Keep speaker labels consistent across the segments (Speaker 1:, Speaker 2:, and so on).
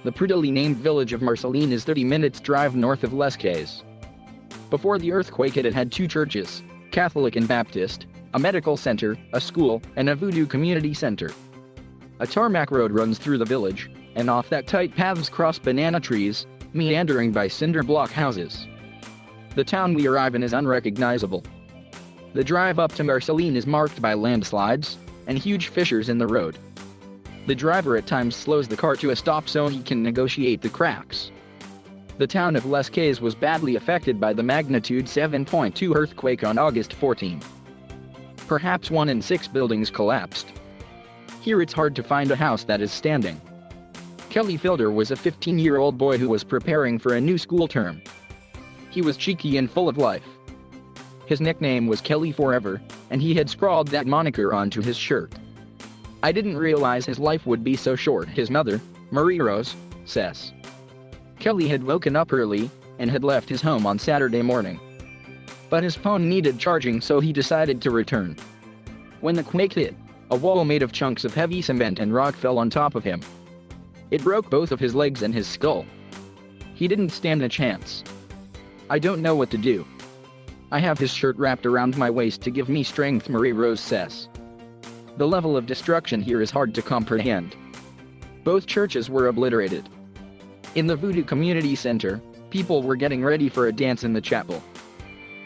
Speaker 1: The prettily named village of Marceline is 30 minutes drive north of Les Cayes. Before the earthquake it had two churches, Catholic and Baptist, a medical center, a school, and a voodoo community center. A tarmac road runs through the village, and off that tight paths cross banana trees, meandering by cinder block houses. The town we arrive in is unrecognizable. The drive up to Marceline is marked by landslides and huge fissures in the road. The driver at times slows the car to a stop so he can negotiate the cracks. The town of Les Cayes was badly affected by the magnitude 7.2 earthquake on August 14. Perhaps 1 in 6 buildings collapsed. Here it's hard to find a house that is standing. Kelly Fielder was a 15-year-old boy who was preparing for a new school term. He was cheeky and full of life. His nickname was Kelly Forever, and he had scrawled that moniker onto his shirt. "I didn't realize his life would be so short," his mother, Marie Rose, says. Kelly had woken up early and had left his home on Saturday morning. But his phone needed charging, so he decided to return. When the quake hit, a wall made of chunks of heavy cement and rock fell on top of him. It broke both of his legs and his skull. He didn't stand a chance. "I don't know what to do. I have his shirt wrapped around my waist to give me strength," Marie Rose says. The level of destruction here is hard to comprehend. Both churches were obliterated. In the Voodoo Community Center, people were getting ready for a dance in the chapel.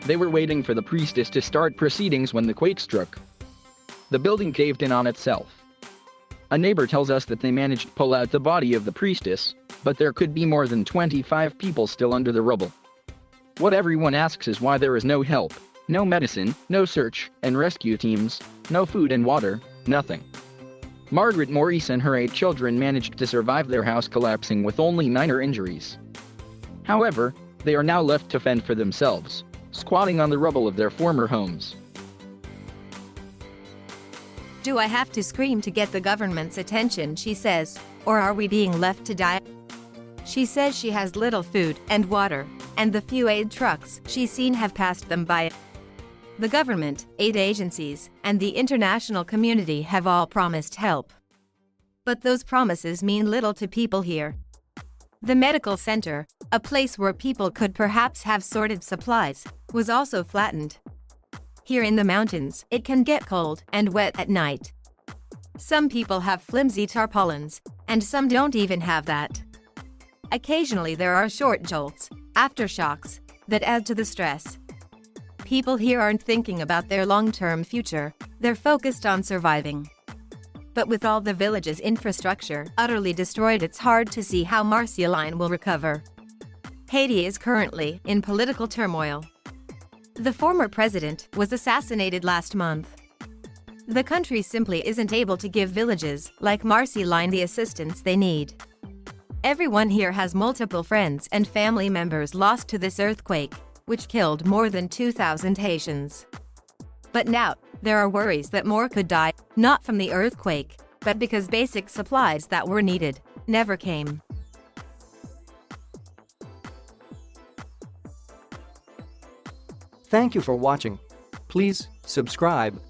Speaker 1: They were waiting for the priestess to start proceedings when the quake struck. The building caved in on itself. A neighbor tells us that they managed to pull out the body of the priestess, but there could be more than 25 people still under the rubble. What everyone asks is why there is no help, no medicine, no search and rescue teams, no food and water, nothing. Margaret Maurice and her 8 children managed to survive their house collapsing with only minor injuries. However, they are now left to fend for themselves, squatting on the rubble of their former homes.
Speaker 2: "Do I have to scream to get the government's attention?" she says, "or are we being left to die?" She says she has little food and water, and the few aid trucks she's seen have passed them by. The government, aid agencies, and the international community have all promised help. But those promises mean little to people here. The medical center, a place where people could perhaps have sorted supplies, was also flattened. Here in the mountains, it can get cold and wet at night. Some people have flimsy tarpaulins, and some don't even have that. Occasionally there are short jolts, aftershocks, that add to the stress. People here aren't thinking about their long-term future, they're focused on surviving. But with all the village's infrastructure utterly destroyed, it's hard to see how Marceline will recover. Haiti is currently in political turmoil. The former president was assassinated last month. The country simply isn't able to give villages like Marceline the assistance they need. Everyone here has multiple friends and family members lost to this earthquake, which killed more than 2,000 Haitians. But now, there are worries that more could die, not from the earthquake, but because basic supplies that were needed never came.
Speaker 3: Thank you for watching. Please subscribe